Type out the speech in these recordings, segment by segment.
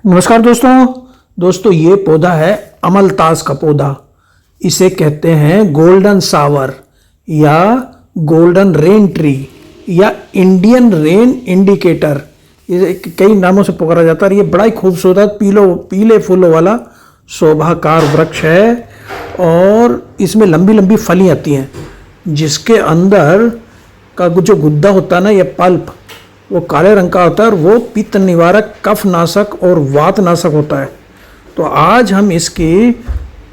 नमस्कार दोस्तों ये पौधा है अमलतास का पौधा। इसे कहते हैं गोल्डन सावर या गोल्डन रेन ट्री या इंडियन रेन इंडिकेटर। ये कई नामों से पुकारा जाता है। ये बड़ा ही खूबसूरत पीले फूलों वाला शोभाकार वृक्ष है और इसमें लंबी लंबी फलियां आती हैं, जिसके अंदर का जो गुद्दा होता है ना, ये पल्प, वो काले रंग का होता है और वो पित्त निवारक, कफ नाशक और वात नाशक होता है। तो आज हम इसकी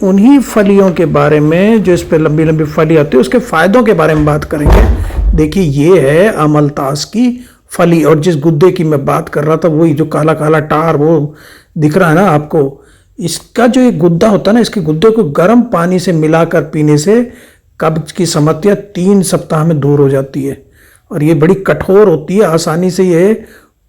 उन्हीं फलियों के बारे में, जो इस पे लंबी लंबी फली आती है, उसके फायदों के बारे में बात करेंगे। देखिए, ये है अमलतास की फली। और जिस गुद्दे की मैं बात कर रहा था, वही जो काला काला टार वो दिख रहा है ना आपको, इसका जो एक गुद्दा होता है ना, इसके गुद्दे को गर्म पानी से मिलाकर पीने से कब्ज की समस्या 3 सप्ताह में दूर हो जाती है। और ये बड़ी कठोर होती है, आसानी से ये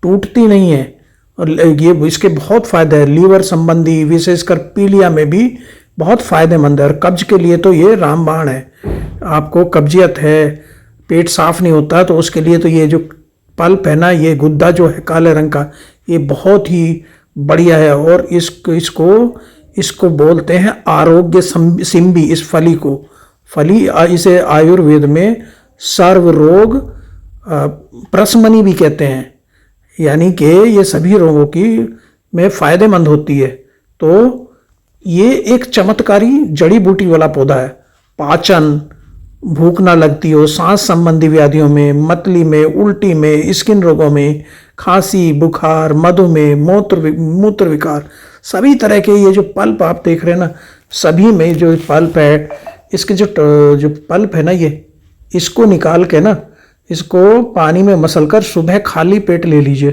टूटती नहीं है। और ये इसके बहुत फ़ायदे हैं, लीवर संबंधी, विशेषकर पीलिया में भी बहुत फ़ायदेमंद है। और कब्ज के लिए तो ये रामबाण है। आपको कब्जियत है, पेट साफ नहीं होता, तो उसके लिए तो ये जो पल्प है ना, ये गुद्दा जो है काले रंग का, ये बहुत ही बढ़िया है। और इसको बोलते हैं आरोग्य सिंबी। इस फली को इसे आयुर्वेद में सर्व रोग प्रशमनी भी कहते हैं, यानी कि ये सभी रोगों की में फ़ायदेमंद होती है। तो ये एक चमत्कारी जड़ी बूटी वाला पौधा है। पाचन, भूख ना लगती हो, सांस संबंधी व्याधियों में, मतली में, उल्टी में, स्किन रोगों में, खांसी, बुखार, मधुमेह, मूत्र विकार, सभी तरह के ये जो पल्प आप देख रहे हैं ना, सभी में जो पल्प है, इसके जो पल्प है ना, ये इसको निकाल के ना, इसको पानी में मसलकर सुबह खाली पेट ले लीजिए,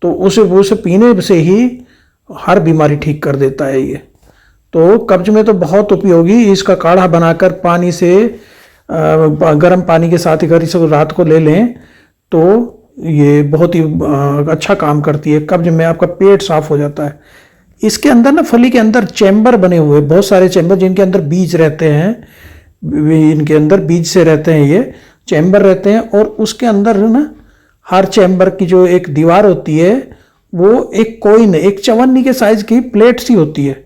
तो उसे पीने से ही हर बीमारी ठीक कर देता है ये। तो कब्ज में तो बहुत उपयोगी। इसका काढ़ा बनाकर पानी से, गर्म पानी के साथ अगर इसको रात को ले लें तो ये बहुत ही अच्छा काम करती है। कब्ज में आपका पेट साफ हो जाता है। इसके अंदर ना, फली के अंदर चैम्बर बने हुए, बहुत सारे चैम्बर, जिनके अंदर बीज रहते हैं। इनके अंदर बीज से रहते हैं, ये चैम्बर रहते हैं। और उसके अंदर ना, हर चैम्बर की जो एक दीवार होती है, वो एक कोइन, एक चवन्नी के साइज की प्लेट सी होती है।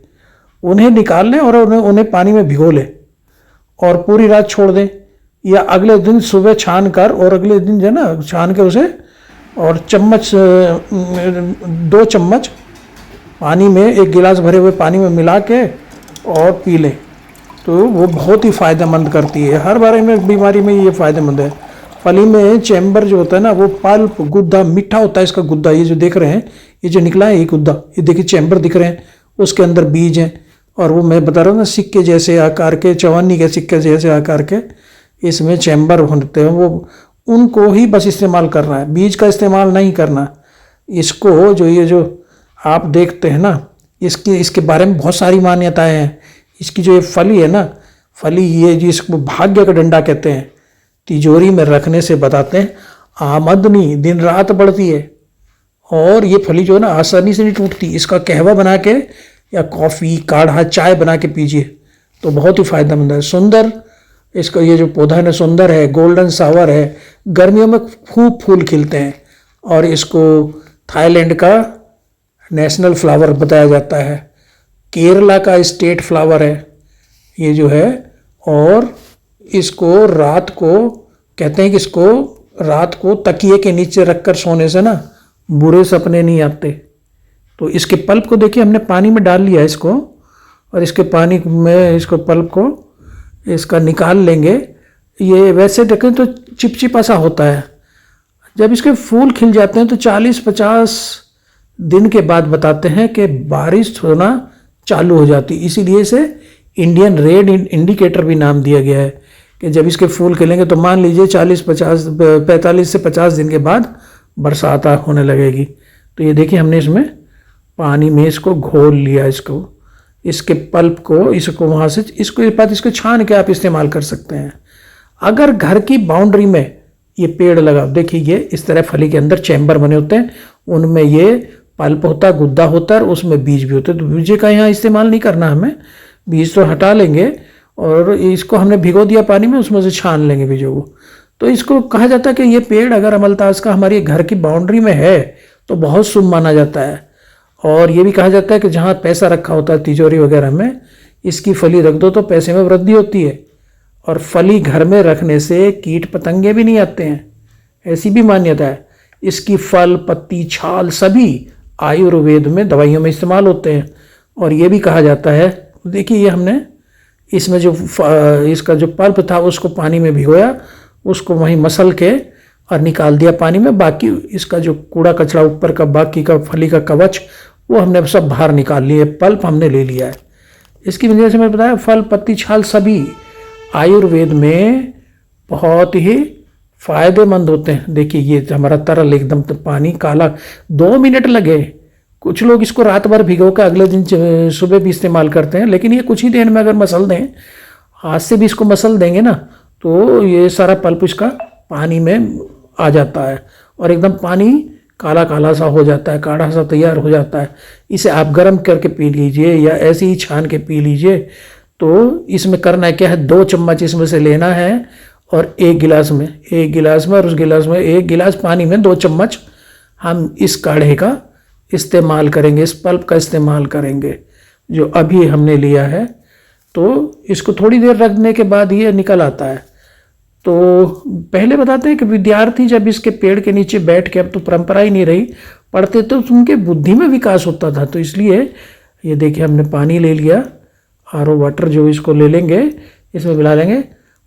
उन्हें निकाल लें और उन्हें पानी में भिगो लें और पूरी रात छोड़ दें, या अगले दिन सुबह छान कर, और अगले दिन जो है ना, छान के उसे और 2 चम्मच पानी में, 1 गिलास भरे हुए पानी में मिला के और पी लें, तो वो बहुत ही फ़ायदेमंद करती है। हर बारे में बीमारी में ये फ़ायदेमंद है। फली में चैम्बर जो होता है ना, वो पल्प, गुद्दा मीठा होता है इसका गुद्दा। ये जो देख रहे हैं, ये जो निकला है ये गुद्दा, ये देखिए चैम्बर दिख रहे हैं, उसके अंदर बीज हैं। और वो मैं बता रहा हूँ ना, सिक्के जैसे आकार के, चवन्नी के सिक्के जैसे आकार के इसमें चैम्बर होते हैं। वो उनको ही बस इस्तेमाल करना है, बीज का इस्तेमाल नहीं करना। इसको जो आप देखते हैं ना, इसके बारे में बहुत सारी मान्यताएं हैं। इसकी जो ये फली है ना, ये जिसको भाग्य का डंडा कहते हैं, तिजोरी में रखने से बताते हैं आमदनी दिन रात बढ़ती है। और ये फली जो है ना, आसानी से नहीं टूटती। इसका कहवा बना के या कॉफ़ी, काढ़ा, चाय बना के पीजिए, तो बहुत ही फायदेमंद है। सुंदर, इसका ये जो पौधा है ना, सुंदर है, गोल्डन सावर है। गर्मियों में खूब फूल खिलते हैं और इसको थाईलैंड का नेशनल फ्लावर बताया जाता है। केरला का स्टेट फ्लावर है ये जो है। और इसको रात को, कहते हैं कि इसको रात को तकिए के नीचे रखकर सोने से ना बुरे सपने नहीं आते। तो इसके पल्प को देखिए, हमने पानी में डाल लिया इसको, और इसके पानी में इसको पल्प को इसका निकाल लेंगे। ये वैसे देखें तो चिपचिपा सा होता है। जब इसके फूल खिल जाते हैं तो 40-50 दिन के बाद बताते हैं कि बारिश होना चालू हो जाती। इसीलिए इसे इंडियन रेड इंडिकेटर भी नाम दिया गया है, कि जब इसके फूल खिलेंगे तो मान लीजिए 45 से 50 दिन के बाद बरसात होने लगेगी। तो ये देखिए, हमने इसमें पानी में इसको घोल लिया, इसके पल्प को, इसको वहाँ से इसको छान के आप इस्तेमाल कर सकते हैं। अगर घर की बाउंड्री में ये पेड़ लगा, देखिए ये इस तरह फली के अंदर चैम्बर बने होते हैं, उनमें ये पल्प होता है, गुद्दा होता है, और उसमें बीज भी होते हैं। तो बीज का यहाँ इस्तेमाल नहीं करना हमें, बीज तो हटा लेंगे और इसको हमने भिगो दिया पानी में, उसमें से छान लेंगे बीजों को। तो इसको कहा जाता है कि ये पेड़ अगर अमलतास का हमारे घर की बाउंड्री में है तो बहुत शुभ माना जाता है। और ये भी कहा जाता है कि जहाँ पैसा रखा होता है तिजोरी वगैरह में, इसकी फली रख दो तो पैसे में वृद्धि होती है। और फली घर में रखने से कीट पतंगे भी नहीं आते हैं, ऐसी भी मान्यता है। इसकी फल, पत्ती, छाल सभी आयुर्वेद में दवाइयों में इस्तेमाल होते हैं। और ये भी कहा जाता है, देखिए ये हमने इसमें जो इसका जो पल्प था उसको पानी में भिगोया, उसको वहीं मसल के और निकाल दिया पानी में। बाकी इसका जो कूड़ा कचरा ऊपर का बाकी का फली का कवच वो हमने सब बाहर निकाल लिए, पल्प हमने ले लिया है। इसकी वजह से मैंने बताया फल, पत्ती, छाल सभी आयुर्वेद में बहुत ही फायदेमंद होते हैं। देखिए ये हमारा तरल एकदम तो पानी काला, 2 मिनट लगे। कुछ लोग इसको रात भर भिगो कर अगले दिन सुबह भी इस्तेमाल करते हैं, लेकिन ये कुछ ही देर में अगर मसल दें, हाथ से भी इसको मसल देंगे ना, तो ये सारा पल्प इसका पानी में आ जाता है और एकदम पानी काला काला सा हो जाता है, काढ़ा सा तैयार हो जाता है। इसे आप गर्म करके पी लीजिए या ऐसे ही छान के पी लीजिए। तो इसमें करना है क्या है, 2 चम्मच इसमें से लेना है और एक गिलास में और उस गिलास में 1 गिलास पानी में 2 चम्मच हम इस काढ़े का इस्तेमाल करेंगे, इस पल्प का इस्तेमाल करेंगे जो अभी हमने लिया है। तो इसको थोड़ी देर रखने के बाद ये निकल आता है। तो पहले बताते हैं कि विद्यार्थी जब इसके पेड़ के नीचे बैठ के, अब तो परंपरा ही नहीं रही, पढ़ते तो उनके बुद्धि में विकास होता था। तो इसलिए ये देखिए हमने पानी ले लिया, आरओ वाटर जो इसको ले लेंगे, इसमें मिला लेंगे।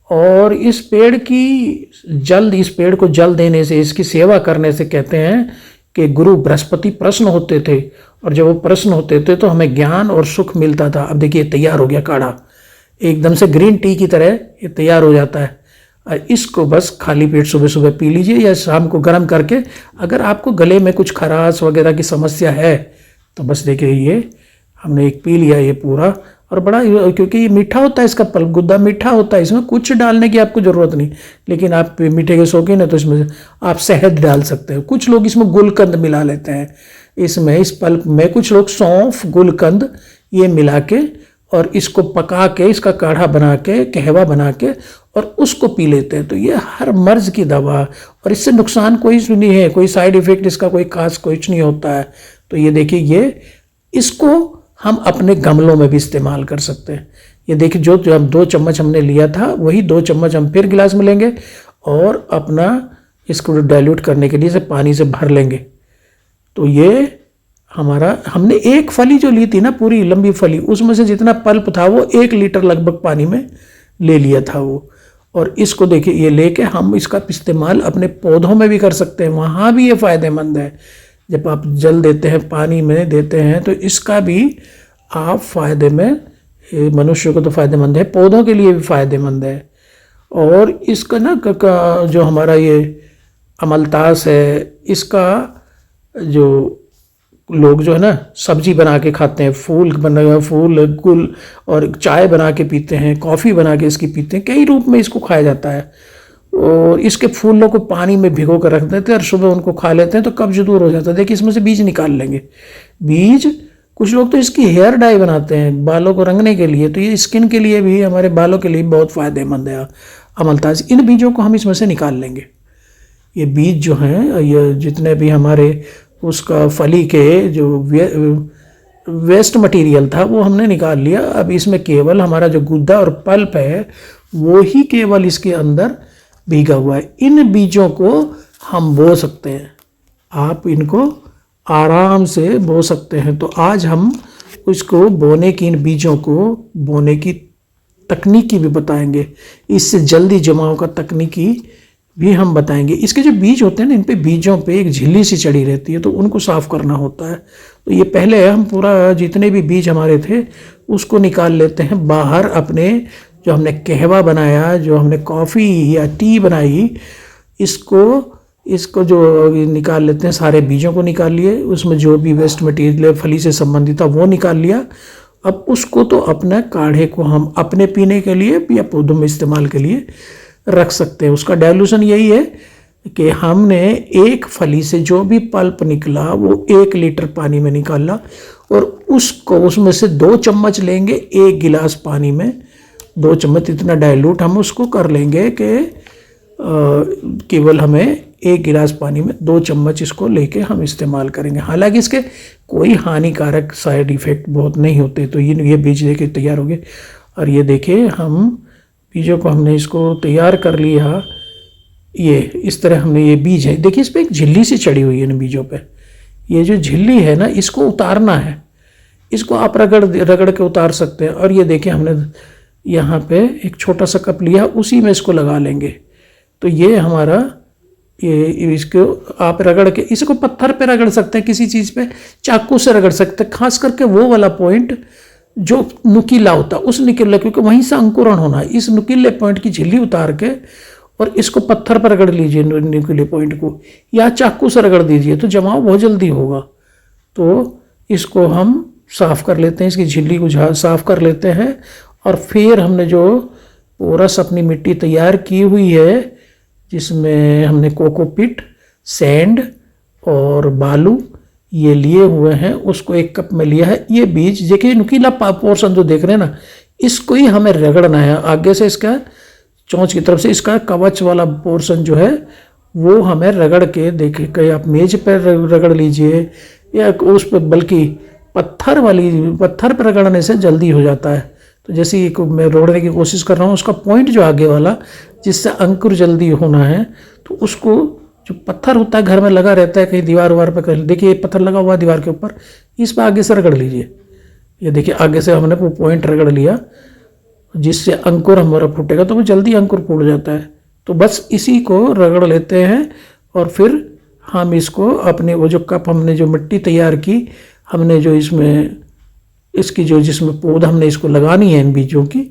और इस पेड़ को जल देने से, इसकी सेवा करने से कहते हैं कि गुरु बृहस्पति प्रसन्न होते थे, और जब वो प्रसन्न होते थे तो हमें ज्ञान और सुख मिलता था। अब देखिए तैयार हो गया काढ़ा, एकदम से ग्रीन टी की तरह ये तैयार हो जाता है। इसको बस खाली पेट सुबह सुबह पी लीजिए या शाम को गर्म करके। अगर आपको गले में कुछ खराश वगैरह की समस्या है तो बस देखिए ये हमने एक पी लिया ये पूरा। और बड़ा, क्योंकि ये मीठा होता है, इसका पल्प गुद्दा मीठा होता है, इसमें कुछ डालने की आपको ज़रूरत नहीं। लेकिन आप मीठे के शौकीन है तो इसमें आप शहद डाल सकते हो। कुछ लोग इसमें गुलकंद मिला लेते हैं इसमें, इस पल्प में कुछ लोग सौंफ, गुलकंद ये मिला के और इसको पका के, इसका काढ़ा बना के, कहवा बना के और उसको पी लेते हैं। तो ये हर मर्ज की दवा, और इससे नुकसान कोई नहीं है, कोई साइड इफेक्ट इसका कोई खास कुछ नहीं होता है। तो ये देखिए ये, इसको हम अपने गमलों में भी इस्तेमाल कर सकते हैं। ये देखिए जो हम 2 चम्मच हमने लिया था, वही 2 चम्मच हम फिर गिलास में लेंगे और अपना इसको डाइल्यूट करने के लिए से पानी से भर लेंगे। तो ये हमारा, हमने एक फली जो ली थी ना, पूरी लंबी फली, उसमें से जितना पल्प था वो 1 लीटर लगभग पानी में ले लिया था वो। और इसको देखिए ये लेके हम इसका इस्तेमाल अपने पौधों में भी कर सकते हैं, वहाँ भी ये फ़ायदेमंद है। जब आप जल देते हैं, पानी में देते हैं, तो इसका भी आप फ़ायदे में, मनुष्य को तो फ़ायदेमंद है, पौधों के लिए भी फ़ायदेमंद है। और इसका ना जो हमारा ये अमलतास है, इसका जो लोग जो है ना सब्जी बना के खाते हैं, फूल गुल और चाय बना के पीते हैं, कॉफ़ी बना के इसकी पीते हैं, कई रूप में इसको खाया जाता है। और इसके फूलों को पानी में भिगो कर रख देते हैं और सुबह उनको खा लेते हैं तो कब्ज दूर हो जाता है। देखिए इसमें से बीज निकाल लेंगे, बीज, कुछ लोग तो इसकी हेयर डाई बनाते हैं बालों को रंगने के लिए। तो ये स्किन के लिए भी, हमारे बालों के लिए बहुत फ़ायदेमंद है अमलतास। इन बीजों को हम इसमें से निकाल लेंगे। ये बीज जो हैं, ये जितने भी हमारे उसका फली के जो वेस्ट मटेरियल था वो हमने निकाल लिया। अब इसमें केवल हमारा जो गुद्दा और पल्प है वो ही केवल इसके अंदर भीगा हुआ है। इन बीजों को हम बो सकते हैं, आप इनको आराम से बो सकते हैं। तो आज हम उसको बोने की, इन बीजों को बोने की तकनीकी भी बताएंगे, इससे जल्दी जमाव का तकनीकी भी हम बताएंगे। इसके जो बीज होते हैं ना, इन पे बीजों पे एक झिल्ली सी चढ़ी रहती है, तो उनको साफ करना होता है। तो ये पहले हम पूरा जितने भी बीज हमारे थे उसको निकाल लेते हैं बाहर। अपने जो हमने कहवा बनाया, जो हमने कॉफ़ी या टी बनाई, इसको जो निकाल लेते हैं, सारे बीजों को निकाल लिए, उसमें जो भी वेस्ट मटेरियल फली से संबंधित था वो निकाल लिया। अब उसको तो अपने काढ़े को हम अपने पीने के लिए या पौधों में इस्तेमाल के लिए रख सकते हैं। उसका डाइल्यूशन यही है कि हमने एक फली से जो भी पल्प निकला वो 1 लीटर पानी में निकाला और उसको, उसमें से 2 चम्मच लेंगे 1 गिलास पानी में, 2 चम्मच इतना डाइल्यूट हम उसको कर लेंगे कि केवल हमें 1 गिलास पानी में 2 चम्मच इसको लेके हम इस्तेमाल करेंगे। हालांकि इसके कोई हानिकारक साइड इफ़ेक्ट बहुत नहीं होते। तो ये बीज देखिए तैयार हो गए। और ये देखिए हम बीजों को हमने इसको तैयार कर लिया। ये इस तरह हमने ये बीज है, देखिए इस पर एक झिल्ली सी चढ़ी हुई है ना बीजों पे। ये जो झिल्ली है ना, इसको उतारना है। इसको आप रगड़ के उतार सकते हैं। और ये देखिए हमने यहाँ पे एक छोटा सा कप लिया, उसी में इसको लगा लेंगे। तो ये हमारा ये इसको आप रगड़ के, इसको पत्थर पे रगड़ सकते हैं, किसी चीज़ पे चाकू से रगड़ सकते हैं। खास करके वो वाला पॉइंट जो नुकीला होता है, उस नुकीला, क्योंकि वहीं से अंकुरण होना है। इस नुकीले पॉइंट की झिल्ली उतार के और इसको पत्थर पर रगड़ लीजिए नुकीले पॉइंट को, या चाकू से रगड़ दीजिए, तो जमाव बहुत जल्दी होगा। तो इसको हम साफ़ कर लेते हैं, इसकी झिल्ली को साफ़ कर लेते हैं। और फिर हमने जो पोरस अपनी मिट्टी तैयार की हुई है, जिसमें हमने कोकोपीट, सैंड और बालू ये लिए हुए हैं, उसको 1 कप में लिया है। ये बीज देखिए नुकीला पोर्शन जो देख रहे हैं ना, इसको ही हमें रगड़ना है आगे से। इसका चोंच की तरफ से इसका कवच वाला पोर्शन जो है वो हमें रगड़ के, देखिए कहीं आप मेज पर रगड़ लीजिए या उस पर, बल्कि पत्थर पर रगड़ने से जल्दी हो जाता है। तो जैसे ही मैं रगड़ने की कोशिश कर रहा हूँ, उसका पॉइंट जो आगे वाला जिससे अंकुर जल्दी होना है, तो उसको जो पत्थर होता है घर में लगा रहता है कहीं दीवार वार पर, देखिए पत्थर लगा हुआ है दीवार के ऊपर, इस पर आगे से रगड़ लीजिए। ये देखिए आगे से हमने वो पॉइंट रगड़ लिया, जिससे अंकुर हमारा फूटेगा, तो वो जल्दी अंकुर फूट जाता है। तो बस इसी को रगड़ लेते हैं और फिर हम इसको अपने वो जो कप हमने जो मिट्टी तैयार की, हमने जो इसमें इसकी जो जिसमें पौधा हमने इसको लगानी है इन बीजों की,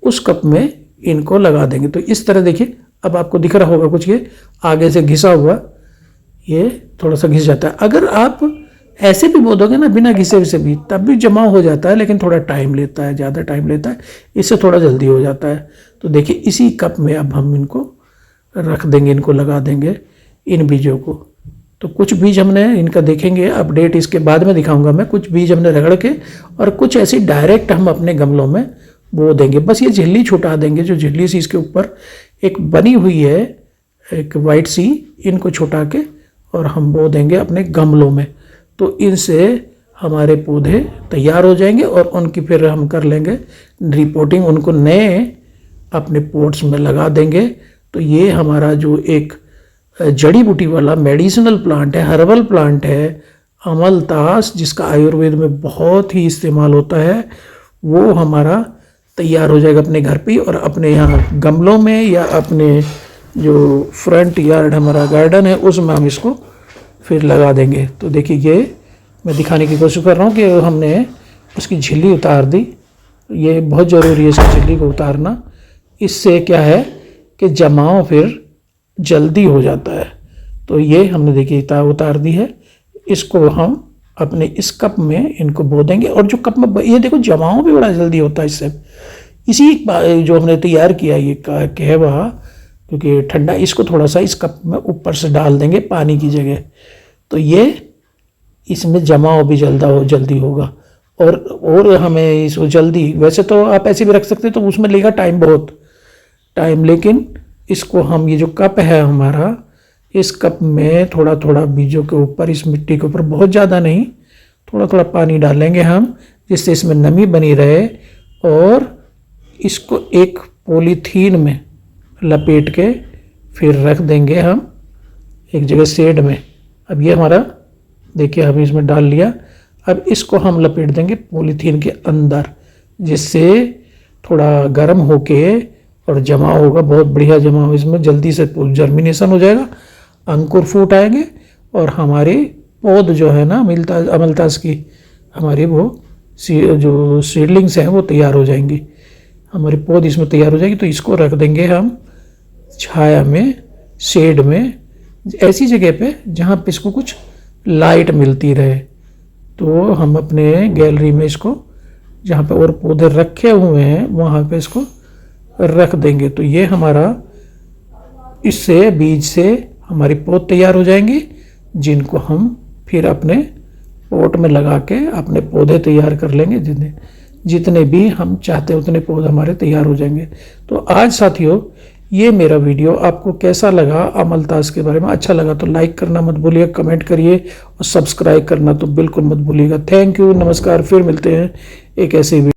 उस कप में इनको लगा देंगे। तो इस तरह देखिए अब आपको दिख रहा होगा कुछ, ये आगे से घिसा हुआ, ये थोड़ा सा घिस जाता है। अगर आप ऐसे भी बो दोगे ना बिना घिसे से भी, तब भी जमा हो जाता है, लेकिन थोड़ा टाइम लेता है, ज़्यादा टाइम लेता है। इससे थोड़ा जल्दी हो जाता है। तो देखिए इसी कप में अब हम इनको रख देंगे, इनको लगा देंगे इन बीजों को। तो कुछ बीज हमने इनका देखेंगे अपडेट, इसके बाद में दिखाऊंगा मैं। कुछ बीज हमने रगड़ के और कुछ ऐसे डायरेक्ट हम अपने गमलों में बो देंगे। बस ये झिल्ली छुटा देंगे, जो झिल्ली सी इसके ऊपर एक बनी हुई है, एक वाइट सी, इनको छुटा के और हम बो देंगे अपने गमलों में। तो इनसे हमारे पौधे तैयार हो जाएंगे और उनकी फिर हम कर लेंगे रिपोर्टिंग, उनको नए अपने पोट्स में लगा देंगे। तो ये हमारा जो एक जड़ी बूटी वाला मेडिसिनल प्लांट है, हर्बल प्लांट है, अमलतास, जिसका आयुर्वेद में बहुत ही इस्तेमाल होता है, वो हमारा तैयार हो जाएगा अपने घर पे। और अपने यहाँ गमलों में या अपने जो फ्रंट यार्ड हमारा गार्डन है, उसमें हम इसको फिर लगा देंगे। तो देखिए ये मैं दिखाने की कोशिश कर रहा हूँ कि हमने उसकी झिल्ली उतार दी। ये बहुत ज़रूरी है इसकी झिल्ली को उतारना। इससे क्या है कि जमाव फिर जल्दी हो जाता है। तो ये हमने देखिए उतार दी है। इसको हम अपने इस कप में इनको बो देंगे। और जो कप में ये देखो जमाव भी बड़ा जल्दी होता है इससे। इसी जो हमने तैयार किया ये कहवा, क्योंकि ठंडा, इसको थोड़ा सा इस कप में ऊपर से डाल देंगे पानी की जगह। तो ये इसमें जमाव भी जल्दी होगा। और हमें इसको जल्दी, वैसे तो आप ऐसे भी रख सकते हैं तो उसमें लेगा बहुत टाइम, लेकिन इसको हम ये जो कप है हमारा, इस कप में थोड़ा थोड़ा बीजों के ऊपर, इस मिट्टी के ऊपर, बहुत ज़्यादा नहीं, थोड़ा थोड़ा पानी डालेंगे हम, जिससे इसमें नमी बनी रहे। और इसको एक पॉलीथीन में लपेट के फिर रख देंगे हम एक जगह शेड में। अब ये हमारा देखिए हम इसमें डाल लिया। अब इसको हम लपेट देंगे पॉलीथीन के अंदर, जिससे थोड़ा गर्म होके और जमा होगा, बहुत बढ़िया जमा हो, इसमें जल्दी से जर्मिनेशन हो जाएगा, अंकुर फूट आएंगे और हमारी पौध जो है ना अमलतास की, हमारी वो जो सीडलिंग्स हैं वो तैयार हो जाएंगी, हमारी पौध इसमें तैयार हो जाएगी। तो इसको रख देंगे हम छाया में, शेड में, ऐसी जगह पे जहाँ पे इसको कुछ लाइट मिलती रहे। तो हम अपने गैलरी में इसको, जहाँ पे और पौधे रखे हुए हैं, वहाँ पे इसको रख देंगे। तो ये हमारा, इससे बीज से हमारी पौध तैयार हो जाएंगी, जिनको हम फिर अपने पॉट में लगा के अपने पौधे तैयार कर लेंगे। जितने भी हम चाहते हैं उतने पौधे हमारे तैयार हो जाएंगे। तो आज साथियों ये मेरा वीडियो आपको कैसा लगा अमलतास के बारे में? अच्छा लगा तो लाइक करना मत भूलिए, कमेंट करिए और सब्सक्राइब करना तो बिल्कुल मत भूलिएगा। थैंक यू, नमस्कार। फिर मिलते हैं एक ऐसे